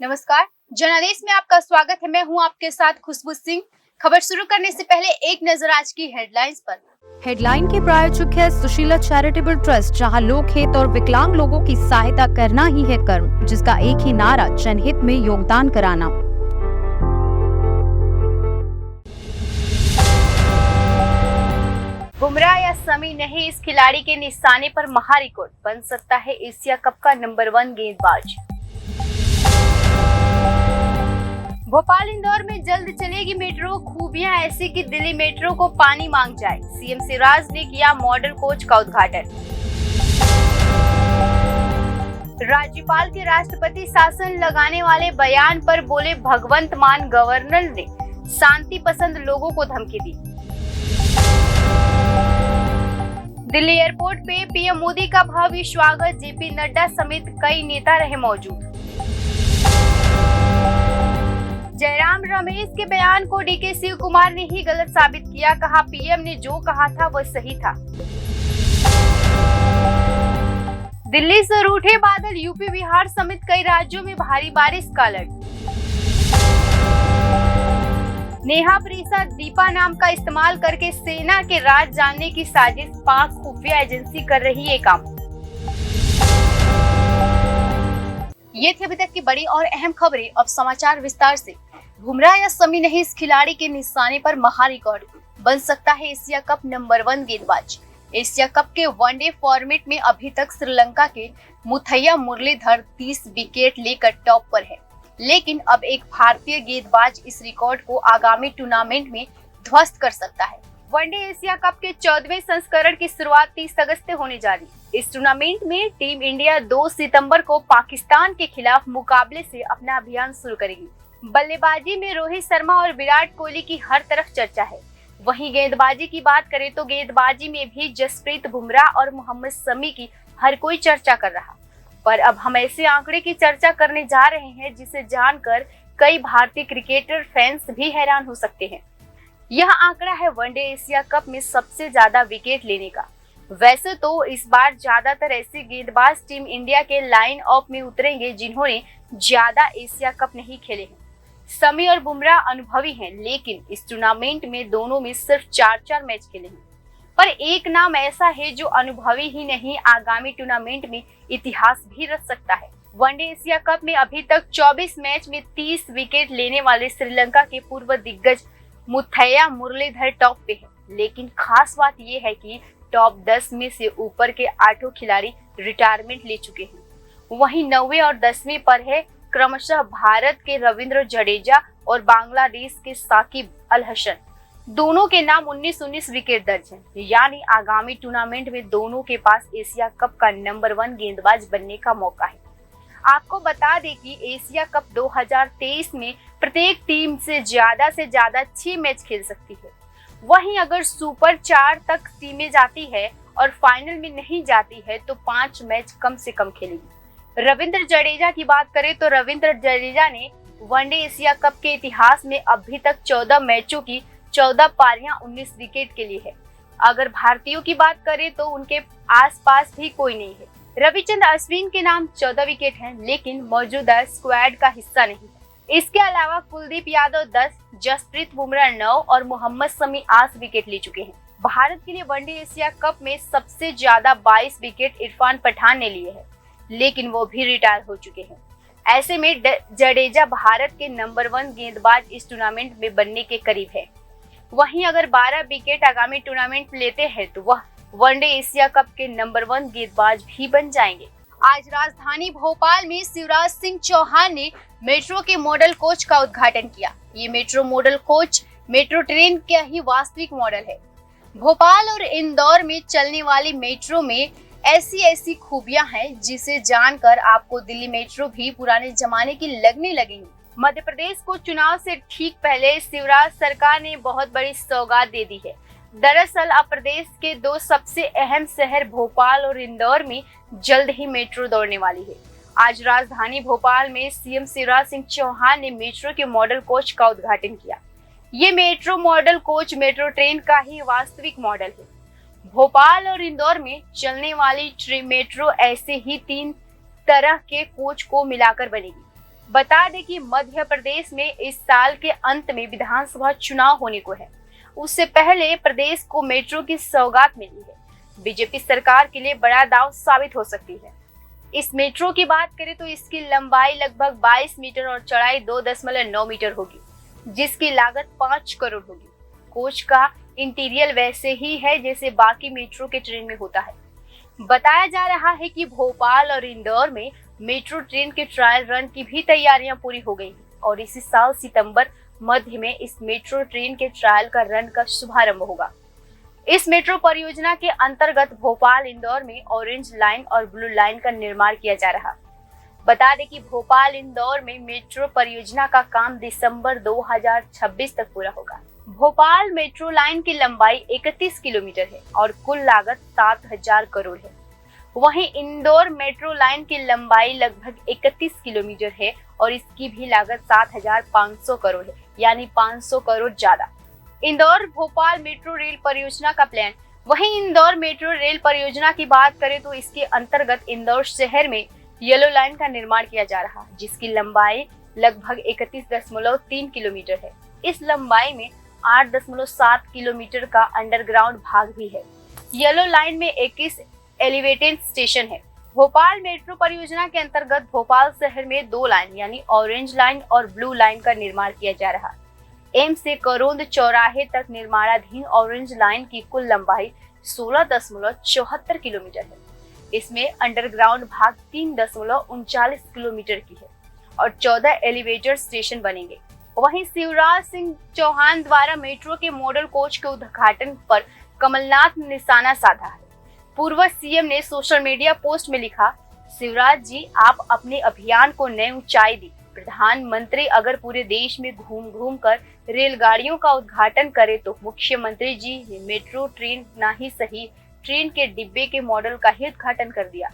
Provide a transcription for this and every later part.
नमस्कार, जनादेश में आपका स्वागत है। मैं हूं आपके साथ खुशबू सिंह। खबर शुरू करने से पहले एक नजर आज की हेडलाइंस पर। हेडलाइन के प्रायोजक है सुशीला चैरिटेबल ट्रस्ट, जहां लोकहित और विकलांग लोगों की सहायता करना ही है कर्म, जिसका एक ही नारा जनहित में योगदान कराना। बुमराह या शमी नहीं, इस खिलाड़ी के निशाने पर महा रिकॉर्ड, बन सकता है एशिया कप का नंबर 1 गेंदबाज। भोपाल इंदौर में जल्द चलेगी मेट्रो, खूबियां ऐसी कि दिल्ली मेट्रो को पानी मांग जाए। सीएम शिवराज ने किया मॉडल कोच का उद्घाटन। राज्यपाल के राष्ट्रपति शासन लगाने वाले बयान पर बोले भगवंत मान, गवर्नर ने शांति पसंद लोगों को धमकी दी। दिल्ली एयरपोर्ट पे पीएम मोदी का भव्य स्वागत, जेपी नड्डा समेत कई नेता रहे मौजूद। जयराम रमेश के बयान को डीके शिव कुमार ने ही गलत साबित किया, कहा पीएम ने जो कहा था वह सही था। दिल्ली से रूठे बादल, यूपी बिहार समेत कई राज्यों में भारी बारिश का अलर्ट। नेहा प्रीसा दीपा नाम का इस्तेमाल करके सेना के राज जानने की साजिश, पाक खुफिया एजेंसी कर रही है काम। ये थी अभी तक की बड़ी और अहम खबरें। अब समाचार विस्तार से। बुमराह या शमी नहीं, इस खिलाड़ी के निशाने पर महा रिकॉर्ड, बन सकता है एशिया कप नंबर 1 गेंदबाज। एशिया कप के वनडे फॉर्मेट में अभी तक श्रीलंका के मुथैया मुरलीधर 30 विकेट लेकर टॉप पर है, लेकिन अब एक भारतीय गेंदबाज इस रिकॉर्ड को आगामी टूर्नामेंट में ध्वस्त कर सकता है। वनडे एशिया कप के 14वें संस्करण की शुरुआत 30 अगस्त से होने जा रही है। इस टूर्नामेंट में टीम इंडिया 2 सितंबर को पाकिस्तान के खिलाफ मुकाबले से अपना अभियान शुरू करेगी। बल्लेबाजी में रोहित शर्मा और विराट कोहली की हर तरफ चर्चा है। वहीं गेंदबाजी की बात करें तो गेंदबाजी में भी जसप्रीत बुमराह और मोहम्मद शमी की हर कोई चर्चा कर रहा। पर अब हम ऐसे आंकड़े की चर्चा करने जा रहे हैं जिसे जानकर कई भारतीय क्रिकेटर फैंस भी हैरान हो सकते हैं। यह आंकड़ा है वनडे एशिया कप में सबसे ज्यादा विकेट लेने का। वैसे तो इस बार ज्यादातर ऐसे गेंदबाज टीम इंडिया के लाइन अप में उतरेंगे जिन्होंने ज्यादा एशिया कप नहीं खेले हैं। शमी और बुमराह अनुभवी हैं, लेकिन इस टूर्नामेंट में दोनों में सिर्फ 4-4 मैच खेले हैं। पर एक नाम ऐसा है जो अनुभवी ही नहीं, आगामी टूर्नामेंट में इतिहास भी रच सकता है। वनडे एशिया कप में अभी तक 24 मैच में 30 विकेट लेने वाले श्रीलंका के पूर्व दिग्गज मुथैया मुरलीधर टॉप पे है, लेकिन खास बात यह है कि टॉप 10 में से ऊपर के 8 खिलाड़ी रिटायरमेंट ले चुके हैं। वहीं 9वें और 10वें पर है क्रमशः भारत के रविंद्र जडेजा और बांग्लादेश के साकिब अल हसन। दोनों के नाम 19-19 विकेट दर्ज हैं, यानी आगामी टूर्नामेंट में दोनों के पास एशिया कप का नंबर 1 गेंदबाज बनने का मौका है। आपको बता दें कि एशिया कप 2023 में प्रत्येक टीम से ज्यादा 6 मैच खेल सकती है। वहीं अगर सुपर 4 तक टीमें जाती है और फाइनल में नहीं जाती है तो 5 मैच कम से कम खेलेगी। रविंद्र जडेजा की बात करें तो रविंद्र जडेजा ने वनडे एशिया कप के इतिहास में अभी तक 14 मैचों की 14 पारियां 19 विकेट के लिए है। अगर भारतीयों की बात करें तो उनके आसपास भी कोई नहीं है। रविचंद्र अश्विन के नाम 14 विकेट हैं, लेकिन मौजूदा स्क्वाड का हिस्सा नहीं है। इसके अलावा कुलदीप यादव 10, जसप्रीत बुमराह 9 और मोहम्मद शमी 8 विकेट ले चुके हैं। भारत के लिए वनडे एशिया कप में सबसे ज्यादा 22 विकेट इरफान पठान ने लिए हैं, लेकिन वो भी रिटायर हो चुके हैं। ऐसे में जडेजा भारत के नंबर 1 गेंदबाज इस टूर्नामेंट में बनने के करीब है। वहीं अगर 12 विकेट आगामी टूर्नामेंट लेते हैं तो वह वनडे एशिया कप के नंबर 1 गेंदबाज भी बन जाएंगे। आज राजधानी भोपाल में शिवराज सिंह चौहान ने मेट्रो के मॉडल कोच का उद्घाटन किया। ये metro model coach metro train का ही वास्तविक मॉडल है। भोपाल और इंदौर में चलने वाली मेट्रो में ऐसी खूबियां हैं जिसे जानकर आपको दिल्ली मेट्रो भी पुराने जमाने की लगने लगेगी। मध्य प्रदेश को चुनाव से ठीक पहले शिवराज सरकार ने बहुत बड़ी सौगात दे दी है। दरअसल अब प्रदेश के 2 सबसे अहम शहर भोपाल और इंदौर में जल्द ही मेट्रो दौड़ने वाली है। आज राजधानी भोपाल में सीएम शिवराज सिंह चौहान ने मेट्रो के मॉडल कोच का उद्घाटन किया। ये metro model coach metro train का ही वास्तविक मॉडल है। भोपाल और इंदौर में चलने वाली मेट्रो ऐसे ही 3 तरह के कोच को मिलाकर बनेगी। बता दें कि मध्य प्रदेश में इस साल के अंत में विधानसभा चुनाव होने को है। उससे पहले प्रदेश को मेट्रो की सौगात मिली है। बीजेपी सरकार के लिए बड़ा दांव साबित हो सकती है। इस मेट्रो की बात करें तो इसकी लंबाई लगभग 22 मीटर और चौड़ाई 2.9 मीटर होगी, जिसकी लागत 5 करोड़ होगी। कोच का इंटीरियर वैसे ही है जैसे बाकी मेट्रो के ट्रेन में होता है। बताया जा रहा है कि भोपाल और इंदौर में मेट्रो ट्रेन के ट्रायल रन की भी तैयारियां पूरी हो गई हैं और इसी साल सितंबर मध्य में इस मेट्रो ट्रेन के ट्रायल का रन का शुभारंभ होगा। इस मेट्रो परियोजना के अंतर्गत भोपाल इंदौर में ऑरेंज लाइन और ब्लू लाइन का निर्माण किया जा रहा। बता दें कि भोपाल इंदौर में मेट्रो परियोजना का काम दिसंबर 2026 तक पूरा होगा। भोपाल मेट्रो लाइन की लंबाई 31 किलोमीटर है और कुल लागत 7,000 करोड़ है। वहीं इंदौर मेट्रो लाइन की लंबाई लगभग 31 किलोमीटर है और इसकी भी लागत 7,500 करोड़ है, यानी 500 करोड़ ज्यादा। इंदौर भोपाल मेट्रो रेल परियोजना का प्लान। वहीं इंदौर मेट्रो रेल परियोजना की बात करें तो इसके अंतर्गत इंदौर शहर में येलो लाइन का निर्माण किया जा रहा, जिसकी लंबाई लगभग 31.3 किलोमीटर है। इस लंबाई में 8.7 किलोमीटर का अंडरग्राउंड भाग भी है। येलो लाइन में 21 एलिवेटेड स्टेशन है। भोपाल मेट्रो परियोजना के अंतर्गत भोपाल शहर में 2 लाइन यानी ऑरेंज लाइन और ब्लू लाइन का निर्माण किया जा रहा। एम्स से करोंद चौराहे तक निर्माणाधीन ऑरेंज लाइन की कुल लंबाई 16.74 किलोमीटर है। इसमें अंडरग्राउंड भाग 3.39 किलोमीटर की है और 14 एलिवेटर स्टेशन बनेंगे। वहीं शिवराज सिंह चौहान द्वारा मेट्रो के मॉडल कोच के उद्घाटन पर कमलनाथ ने निशाना साधा है। पूर्व सीएम ने सोशल मीडिया पोस्ट में लिखा, शिवराज जी आप अपने अभियान को नई ऊंचाई दी। प्रधानमंत्री अगर पूरे देश में घूम घूम कर रेलगाड़ियों का उद्घाटन करे तो मुख्यमंत्री जी ने मेट्रो ट्रेन ना ही सही ट्रेन के डिब्बे के मॉडल का ही उद्घाटन कर दिया।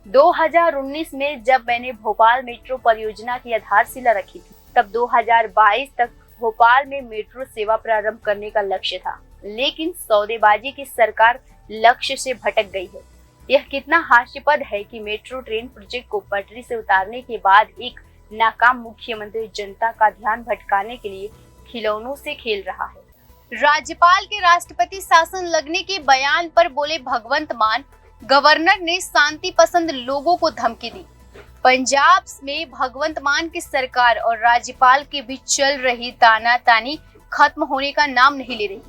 2019 में जब मैंने भोपाल मेट्रो परियोजना की आधारशिला रखी थी, तब 2022 तक भोपाल में मेट्रो सेवा प्रारंभ करने का लक्ष्य था, लेकिन सौदेबाजी की सरकार लक्ष्य से भटक गई है। यह कितना हास्यास्पद है कि मेट्रो ट्रेन प्रोजेक्ट को पटरी से उतारने के बाद एक नाकाम मुख्यमंत्री जनता का ध्यान भटकाने के लिए खिलौनों से खेल रहा है। राज्यपाल के राष्ट्रपति शासन लगने के बयान पर बोले भगवंत मान, गवर्नर ने शांति पसंद लोगों को धमकी दी। पंजाब में भगवंत मान की सरकार और राज्यपाल के बीच चल रही तानातानी खत्म होने का नाम नहीं ले रही।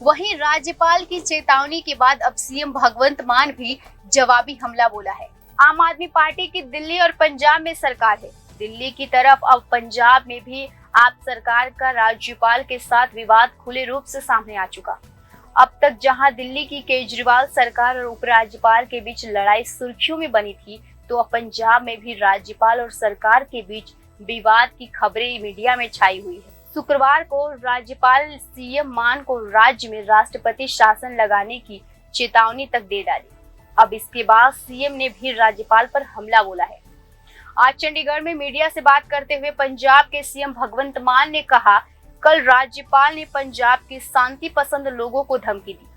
वहीं राज्यपाल की चेतावनी के बाद अब सीएम भगवंत मान भी जवाबी हमला बोला है। आम आदमी पार्टी की दिल्ली और पंजाब में सरकार है। दिल्ली की तरफ अब पंजाब में भी आप सरकार का राज्यपाल के साथ विवाद खुले रूप से सामने आ चुका। अब तक जहां दिल्ली की केजरीवाल सरकार और उपराज्यपाल के बीच लड़ाई सुर्खियों में बनी थी, तो अब पंजाब में भी राज्यपाल और सरकार के बीच विवाद की खबरें मीडिया में छाई हुई है। शुक्रवार को राज्यपाल सीएम मान को राज्य में राष्ट्रपति शासन लगाने की चेतावनी तक दे डाली। अब इसके बाद सीएम ने भी राज्यपाल पर हमला बोला है। आज चंडीगढ़ में मीडिया से बात करते हुए पंजाब के सीएम भगवंत मान ने कहा, कल राज्यपाल ने पंजाब के शांति पसंद लोगों को धमकी दी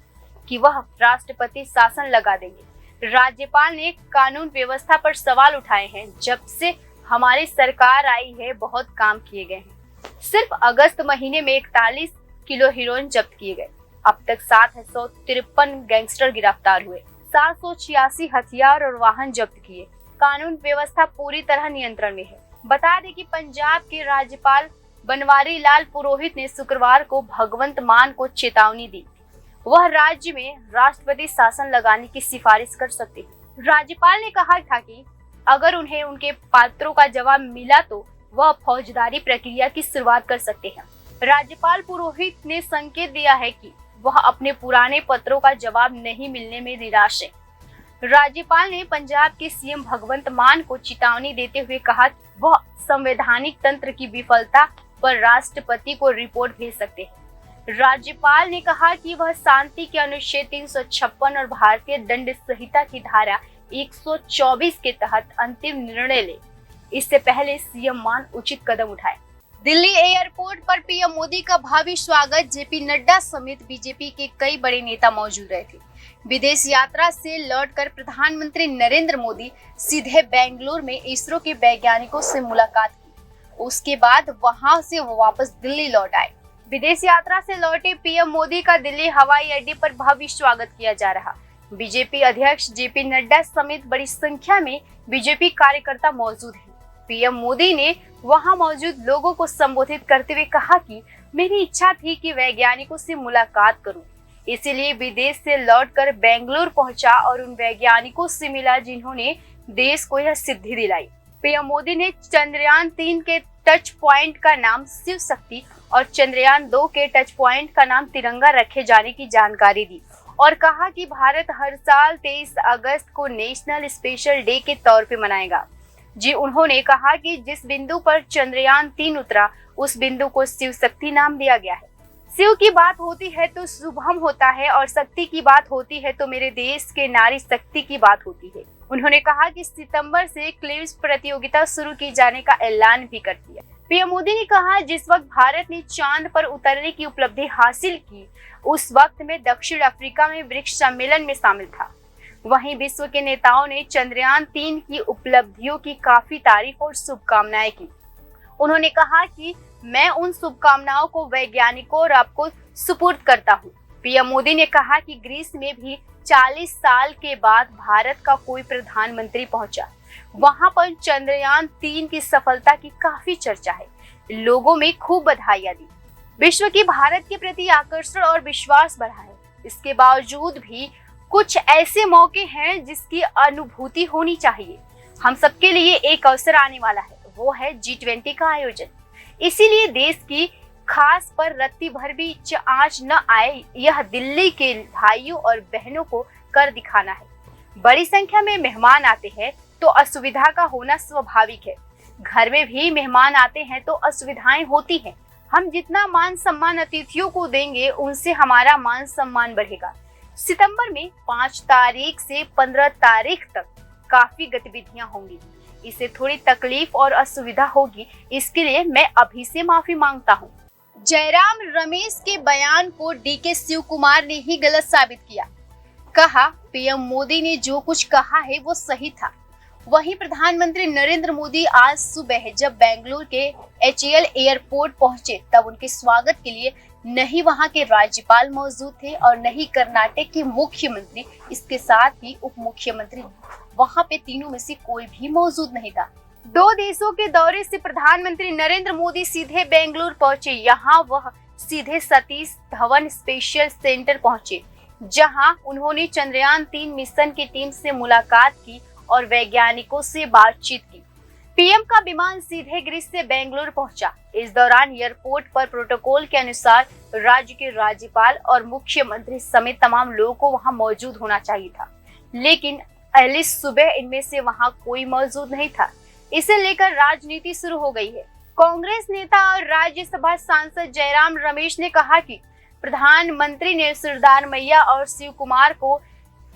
कि वह राष्ट्रपति शासन लगा देंगे। राज्यपाल ने कानून व्यवस्था पर सवाल उठाए हैं। जब से हमारी सरकार आई है बहुत काम किए गए हैं। सिर्फ अगस्त महीने में 41 किलो हेरोइन जब्त किए गए। अब तक 753 गैंगस्टर गिरफ्तार हुए, 786 हथियार और वाहन जब्त किए। कानून व्यवस्था पूरी तरह नियंत्रण में है। बता दें कि पंजाब के राज्यपाल बनवारी लाल पुरोहित ने शुक्रवार को भगवंत मान को चेतावनी दी। वह राज्य में राष्ट्रपति शासन लगाने की सिफारिश कर सकते हैं। राज्यपाल ने कहा था कि अगर उन्हें उनके पात्रों का जवाब मिला तो वह फौजदारी प्रक्रिया की शुरुआत कर सकते हैं। राज्यपाल पुरोहित ने संकेत दिया है कि वह अपने पुराने पत्रों का जवाब नहीं मिलने में निराश है। राज्यपाल ने पंजाब के सीएम भगवंत मान को चेतावनी देते हुए कहा कि वह संवैधानिक तंत्र की विफलता पर राष्ट्रपति को रिपोर्ट भेज सकते हैं। राज्यपाल ने कहा कि वह शांति के अनुच्छेद 356 और भारतीय दंड संहिता की धारा 124 के तहत अंतिम निर्णय ले। इससे पहले सीएम मान उचित कदम उठाए। दिल्ली एयरपोर्ट पर पीएम मोदी का भावी स्वागत। जेपी नड्डा समेत बीजेपी के कई बड़े नेता मौजूद रहे थे। विदेश यात्रा से लौटकर प्रधानमंत्री नरेंद्र मोदी सीधे बेंगलुरु में इसरो के वैज्ञानिकों से मुलाकात की। उसके बाद वहां से वो वापस दिल्ली लौट आए। विदेश यात्रा से लौटे पीएम मोदी का दिल्ली हवाई अड्डे पर भव्य स्वागत किया जा रहा। बीजेपी अध्यक्ष जेपी नड्डा समेत बड़ी संख्या में बीजेपी कार्यकर्ता मौजूद हैं। पीएम मोदी ने वहां मौजूद लोगों को संबोधित करते हुए कहा कि मेरी इच्छा थी कि वैज्ञानिकों से मुलाकात करूं, इसीलिए विदेश से लौटकर बेंगलुरु पहुंचा और उन वैज्ञानिकों से मिला जिन्होंने देश को यह सिद्धि दिलाई। पीएम मोदी ने चंद्रयान 3 के टच पॉइंट का नाम शिव शक्ति और चंद्रयान 2 के टच पॉइंट का नाम तिरंगा रखे जाने की जानकारी दी और कहा कि भारत हर साल 23 अगस्त को नेशनल स्पेशल डे के तौर पे मनाएगा। जी उन्होंने कहा कि जिस बिंदु पर चंद्रयान 3 उतरा उस बिंदु को शिव शक्ति नाम दिया गया है। शिव की बात होती है तो शुभम होता है और शक्ति की बात होती है तो मेरे देश के नारी शक्ति की बात होती है। उन्होंने कहा कि सितंबर से क्विज प्रतियोगिता शुरू की जाने का ऐलान भी कर दिया। पीएम मोदी ने कहा जिस वक्त भारत ने चांद पर उतरने की उपलब्धि हासिल की उस वक्त में दक्षिण अफ्रीका में ब्रिक्स सम्मेलन में शामिल था। वहीं विश्व के नेताओं ने चंद्रयान 3 की उपलब्धियों की काफी तारीफ और शुभकामनाएं की। उन्होंने कहा कि मैं उन शुभकामनाओं को वैज्ञानिकों और आपको सुपुर्द करता हूँ। पीएम मोदी ने कहा कि ग्रीस में भी 40 साल के बाद भारत का कोई प्रधानमंत्री पहुंचा। वहां पर चंद्रयान 3 की सफलता की काफी चर्चा है। लोगों में खूब बधाइयां दी। विश्व की भारत के प्रति आकर्षण और विश्वास बढ़ा है। इसके बावजूद भी कुछ ऐसे मौके हैं जिसकी अनुभूति होनी चाहिए। हम सबके लिए एक अवसर आने वाला है, वो है G20 का आयोजन। इसीलिए देश की खास पर रत्ती भर भी आंच न आए, यह दिल्ली के भाइयों और बहनों को कर दिखाना है। बड़ी संख्या में मेहमान आते हैं तो असुविधा का होना स्वाभाविक है। घर में भी मेहमान आते हैं तो असुविधाएं होती हैं। हम जितना मान सम्मान अतिथियों को देंगे उनसे हमारा मान सम्मान बढ़ेगा। सितंबर में 5 तारीख से 15 तारीख तक काफी गतिविधियां होंगी। इससे थोड़ी तकलीफ और असुविधा होगी, इसके लिए मैं अभी से माफी मांगता हूं। जयराम रमेश के बयान को डीके शिव कुमार ने ही गलत साबित किया। कहा पीएम मोदी ने जो कुछ कहा है वो सही था। वहीं प्रधानमंत्री नरेंद्र मोदी आज सुबह जब बेंगलुरु के HAL एयरपोर्ट पहुंचे तब उनके स्वागत के लिए न ही वहां के राज्यपाल मौजूद थे और न ही कर्नाटक के मुख्यमंत्री, इसके साथ ही उप मुख्यमंत्री। वहां पे तीनों में से कोई भी मौजूद नहीं था। 2 देशों के दौरे से प्रधानमंत्री नरेंद्र मोदी सीधे बेंगलुरु पहुंचे। यहाँ वह सीधे सतीश धवन स्पेशल सेंटर पहुंचे, जहां उन्होंने चंद्रयान 3 मिशन की टीम से मुलाकात की और वैज्ञानिकों से बातचीत की। पीएम का विमान सीधे ग्रीस से बेंगलुरु पहुंचा। इस दौरान एयरपोर्ट पर प्रोटोकॉल के अनुसार राज्य के राज्यपाल और मुख्यमंत्री समेत तमाम लोगों को वहां मौजूद होना चाहिए था, लेकिन पहले सुबह इनमें से वहां कोई मौजूद नहीं था। इसे लेकर राजनीति शुरू हो गई है। कांग्रेस नेता और राज्यसभा सांसद जयराम रमेश ने कहा कि प्रधानमंत्री ने सरदार मैया और शिव कुमार को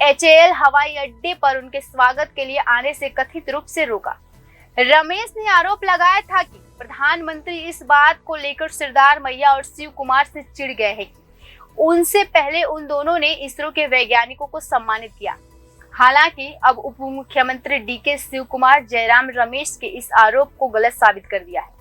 HAL हवाई अड्डे पर उनके स्वागत के लिए आने से कथित रूप से रोका। रमेश ने आरोप लगाया था कि प्रधानमंत्री इस बात को लेकर सरदार मैया और शिव कुमार से चिढ़ गए हैं कि उनसे पहले उन दोनों ने इसरो के वैज्ञानिकों को सम्मानित किया। हालांकि अब उप मुख्यमंत्री डीके शिव कुमार जयराम रमेश के इस आरोप को गलत साबित कर दिया है।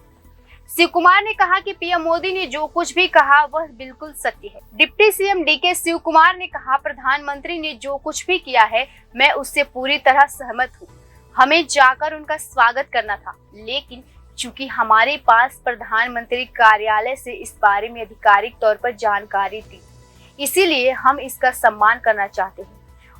शिव कुमार ने कहा कि पीएम मोदी ने जो कुछ भी कहा वह बिल्कुल सत्य है। डिप्टी सीएम डीके शिव कुमार ने कहा प्रधानमंत्री ने जो कुछ भी किया है मैं उससे पूरी तरह सहमत हूँ। हमें जाकर उनका स्वागत करना था, लेकिन चूंकि हमारे पास प्रधानमंत्री कार्यालय से इस बारे में आधिकारिक तौर पर जानकारी थी, इसीलिए हम इसका सम्मान करना चाहते हैं।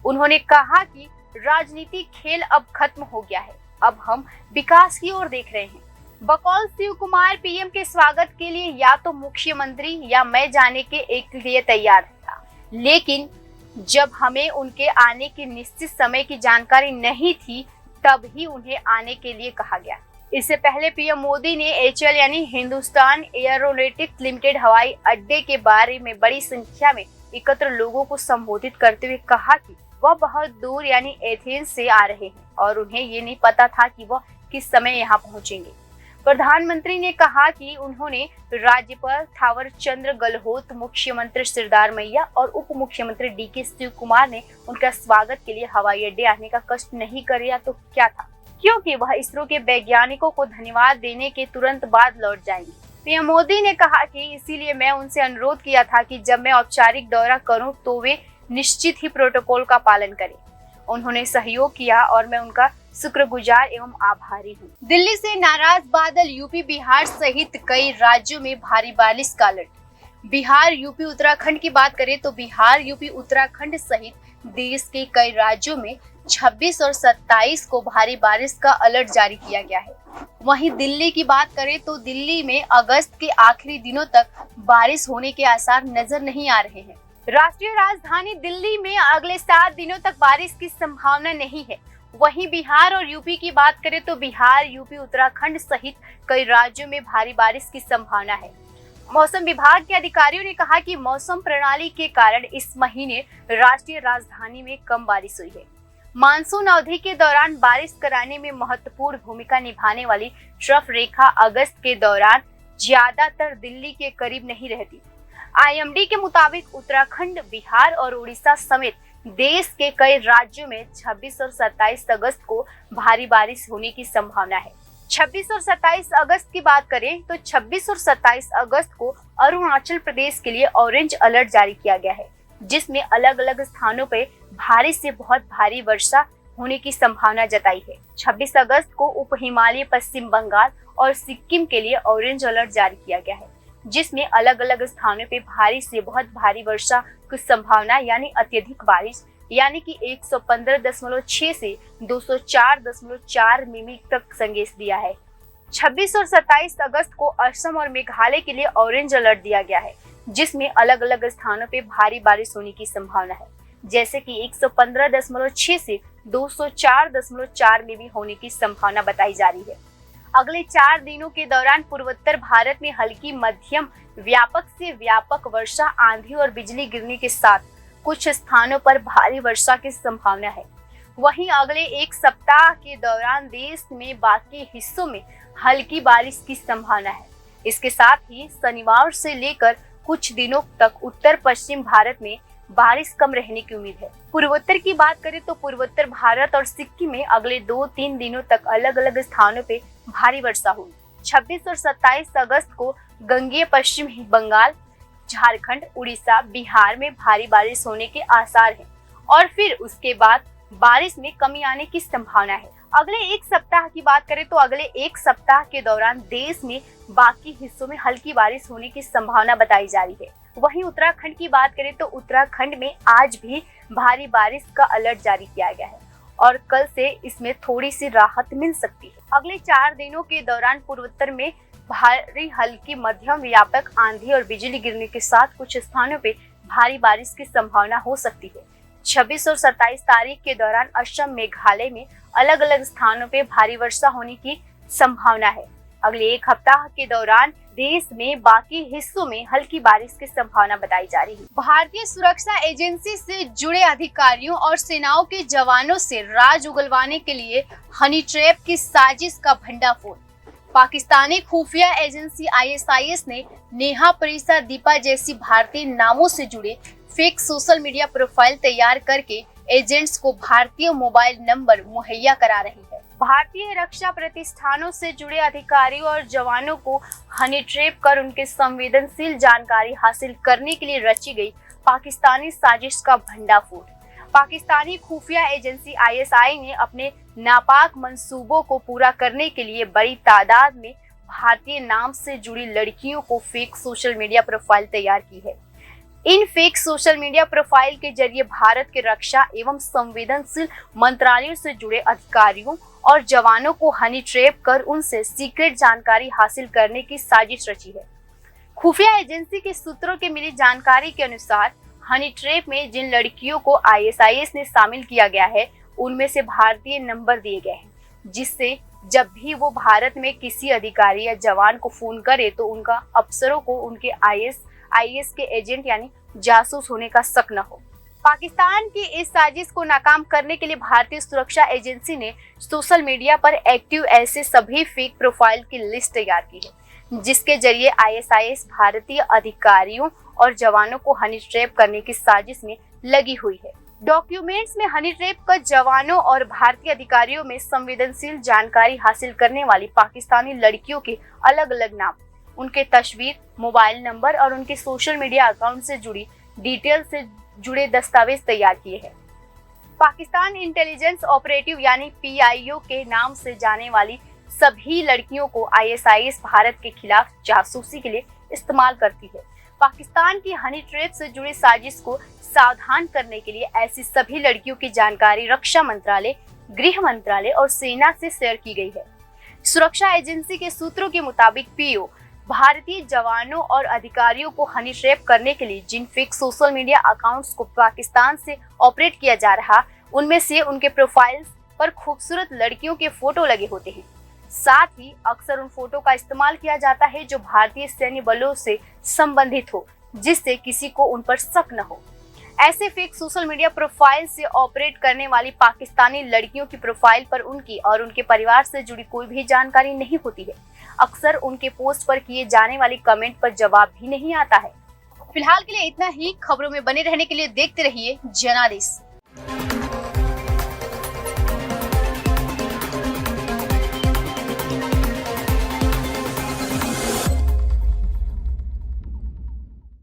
उन्होंने कहा कि राजनीतिक खेल अब खत्म हो गया है, अब हम विकास की ओर देख रहे हैं। बकौल शिव कुमार पीएम के स्वागत के लिए या तो मुख्यमंत्री या मैं जाने के एक लिए तैयार था, लेकिन जब हमें उनके आने के निश्चित समय की जानकारी नहीं थी तब ही उन्हें आने के लिए कहा गया। इससे पहले पीएम मोदी ने HAL यानी हिंदुस्तान एयरोनॉटिक्स लिमिटेड हवाई अड्डे के बारे में बड़ी संख्या में एकत्र लोगों को संबोधित करते हुए कहा कि वह बहुत दूर यानी एथेंस से आ रहे हैं और उन्हें ये नहीं पता था कि वह किस समय यहाँ पहुँचेंगे। प्रधानमंत्री ने कहा कि उन्होंने राज्यपाल थावर चंद गहलोत, मुख्यमंत्री सरदार मैया और उप मुख्यमंत्री डीके शिव कुमार ने उनका स्वागत के लिए हवाई अड्डे आने का कष्ट नहीं किया तो क्या था। क्योंकि वह इसरो के वैज्ञानिकों को धन्यवाद देने के तुरंत बाद लौट जाएंगे। पीएम मोदी ने कहा कि इसीलिए मैं उनसे अनुरोध किया था कि जब मैं औपचारिक दौरा करूं तो वे निश्चित ही प्रोटोकॉल का पालन करें। उन्होंने सहयोग किया और मैं उनका शुक्रगुजार एवं आभारी हूँ। दिल्ली से नाराज बादल, यूपी बिहार सहित कई राज्यों में भारी बारिश का अलर्ट। बिहार, यूपी, उत्तराखंड की बात करें तो बिहार, यूपी, उत्तराखंड सहित देश के कई राज्यों में 26 और 27 को भारी बारिश का अलर्ट जारी किया गया है। वहीं दिल्ली की बात करें तो दिल्ली में अगस्त के आखिरी दिनों तक बारिश होने के आसार नजर नहीं आ रहे हैं। राष्ट्रीय राजधानी दिल्ली में अगले 7 दिनों तक बारिश की संभावना नहीं है। वहीं बिहार और यूपी की बात करें तो बिहार, यूपी, उत्तराखंड सहित कई राज्यों में भारी बारिश की संभावना है। मौसम विभाग के अधिकारियों ने कहा कि मौसम प्रणाली के कारण इस महीने राष्ट्रीय राजधानी में कम बारिश हुई है। मानसून अवधि के दौरान बारिश कराने में महत्वपूर्ण भूमिका निभाने वाली ट्रफ रेखा अगस्त के दौरान ज्यादातर दिल्ली के करीब नहीं रहती। आईएमडी के मुताबिक उत्तराखंड, बिहार और उड़ीसा समेत देश के कई राज्यों में 26 और 27 अगस्त को भारी बारिश होने की संभावना है। 26 और 27 अगस्त की बात करें तो 26 और 27 अगस्त को अरुणाचल प्रदेश के लिए ऑरेंज अलर्ट जारी किया गया है, जिसमें अलग अलग स्थानों पर भारी से बहुत भारी वर्षा होने की संभावना जताई है। 26 अगस्त को उप हिमालय, पश्चिम बंगाल और सिक्किम के लिए ऑरेंज अलर्ट जारी किया गया है, जिसमें अलग अलग स्थानों पे भारी से बहुत भारी वर्षा की संभावना यानी अत्यधिक बारिश यानी कि 115.6 से 204.4 मिमी तक संदेश दिया है। 26 और 27 अगस्त को असम और मेघालय के लिए ऑरेंज अलर्ट दिया गया है, जिसमें अलग अलग स्थानों पे भारी बारिश होने की संभावना है, जैसे कि 115.6 से 204.4 मिमी होने की संभावना बताई जा रही है। अगले 4 दिनों के दौरान पूर्वोत्तर भारत में हल्की मध्यम व्यापक से व्यापक वर्षा, आंधी और बिजली गिरने के साथ कुछ स्थानों पर भारी वर्षा की संभावना है। वहीं अगले 1 सप्ताह के दौरान देश में बाकी हिस्सों में हल्की बारिश की संभावना है। इसके साथ ही शनिवार से लेकर कुछ दिनों तक उत्तर पश्चिम भारत में बारिश कम रहने की उम्मीद है। पूर्वोत्तर की बात करें तो पूर्वोत्तर भारत और सिक्किम में अगले 2-3 दिनों तक अलग अलग स्थानों पे भारी वर्षा हुई। 26 और 27 अगस्त को गंगेय पश्चिम बंगाल, झारखंड, उड़ीसा, बिहार में भारी बारिश होने के आसार हैं और फिर उसके बाद बारिश में कमी आने की संभावना है। अगले 1 सप्ताह की बात करें तो अगले 1 सप्ताह के दौरान देश में बाकी हिस्सों में हल्की बारिश होने की संभावना बताई जा रही है। वहीं उत्तराखंड की बात करें तो उत्तराखंड में आज भी भारी बारिश का अलर्ट जारी किया गया है और कल से इसमें थोड़ी सी राहत मिल सकती है। अगले 4 दिनों के दौरान पूर्वोत्तर में भारी, हल्की, मध्यम व्यापक आंधी और बिजली गिरने के साथ कुछ स्थानों पे भारी बारिश की संभावना हो सकती है। 26 और 27 तारीख के दौरान असम, मेघालय में अलग अलग स्थानों पे भारी वर्षा होने की संभावना है। अगले 1 हफ्ताह के दौरान देश में बाकी हिस्सों में हल्की बारिश की संभावना बताई जा रही है। भारतीय सुरक्षा एजेंसी से जुड़े अधिकारियों और सेनाओं के जवानों से राज उगलवाने के लिए हनी ट्रैप की साजिश का भंडाफोड़। पाकिस्तानी खुफिया एजेंसी ISIS ने नेहा, प्रीसा, दीपा जैसी भारतीय नामों से जुड़े फेक सोशल मीडिया प्रोफाइल तैयार करके एजेंट्स को भारतीय मोबाइल नंबर मुहैया करा रही है। भारतीय रक्षा प्रतिष्ठानों से जुड़े अधिकारियों और जवानों को हनी ट्रैप कर उनके संवेदनशील जानकारी हासिल करने के लिए रची गई पाकिस्तानी साजिश का भंडाफोड़। पाकिस्तानी खुफिया एजेंसी ISI ने अपने नापाक मंसूबों को पूरा करने के लिए बड़ी तादाद में भारतीय नाम से जुड़ी लड़कियों को फेक सोशल मीडिया प्रोफाइल तैयार की है। इन फेक सोशल मीडिया प्रोफाइल के जरिए भारत के रक्षा एवं संवेदनशील मंत्रालयों से जुड़े अधिकारियों और जवानों को हनी ट्रैप कर उनसे सीक्रेट जानकारी हासिल करने की साजिश रची है। खुफिया एजेंसी के सूत्रों के मिली जानकारी के अनुसार हनी ट्रैप में जिन लड़कियों को ISIS ने शामिल किया गया है उनमें से भारतीय नंबर दिए गए हैं, जिससे जब भी वो भारत में किसी अधिकारी या जवान को फोन करे तो उनका अफसरों को उनके IS के एजेंट यानी जासूस होने का शक न हो। पाकिस्तान की इस साजिश को नाकाम करने के लिए भारतीय सुरक्षा एजेंसी ने सोशल मीडिया पर एक्टिव ऐसे सभी फेक प्रोफाइल की लिस्ट तैयार की है, जिसके जरिए ISIS भारतीय अधिकारियों और जवानों को हनी ट्रैप करने की साजिश में लगी हुई है। डॉक्यूमेंट्स में हनी ट्रैप का जवानों और भारतीय अधिकारियों में संवेदनशील जानकारी हासिल करने वाली पाकिस्तानी लड़कियों के अलग अलग नाम, उनके तस्वीर, मोबाइल नंबर और उनके सोशल मीडिया अकाउंट से जुड़ी डिटेल से जुड़े दस्तावेज तैयार किए हैं। पाकिस्तान इंटेलिजेंस ऑपरेटिव यानी PIO के नाम से जाने वाली सभी लड़कियों को ISIS भारत के खिलाफ जासूसी के लिए इस्तेमाल करती है। पाकिस्तान की हनी ट्रैप से जुड़ी साजिश को सावधान करने के लिए ऐसी सभी लड़कियों की जानकारी रक्षा मंत्रालय, गृह मंत्रालय और सेना से शेयर की गई है। सुरक्षा एजेंसी के सूत्रों के मुताबिक PIO भारतीय जवानों और अधिकारियों को हनी ट्रैप करने के लिए जिन फेक सोशल मीडिया अकाउंट्स को पाकिस्तान से ऑपरेट किया जा रहा, उनमें से उनके प्रोफाइल्स पर खूबसूरत लड़कियों के फोटो लगे होते हैं। साथ ही अक्सर उन फोटो का इस्तेमाल किया जाता है जो भारतीय सैन्य बलों से संबंधित हो, जिससे किसी को उन पर शक न हो। ऐसे फेक सोशल मीडिया प्रोफाइल से ऑपरेट करने वाली पाकिस्तानी लड़कियों की प्रोफाइल पर उनकी और उनके परिवार से जुड़ी कोई भी जानकारी नहीं होती है। अक्सर उनके पोस्ट पर किए जाने वाली कमेंट पर जवाब भी नहीं आता है। फिलहाल के लिए इतना ही। खबरों में बने रहने के लिए देखते रहिए जनादेश।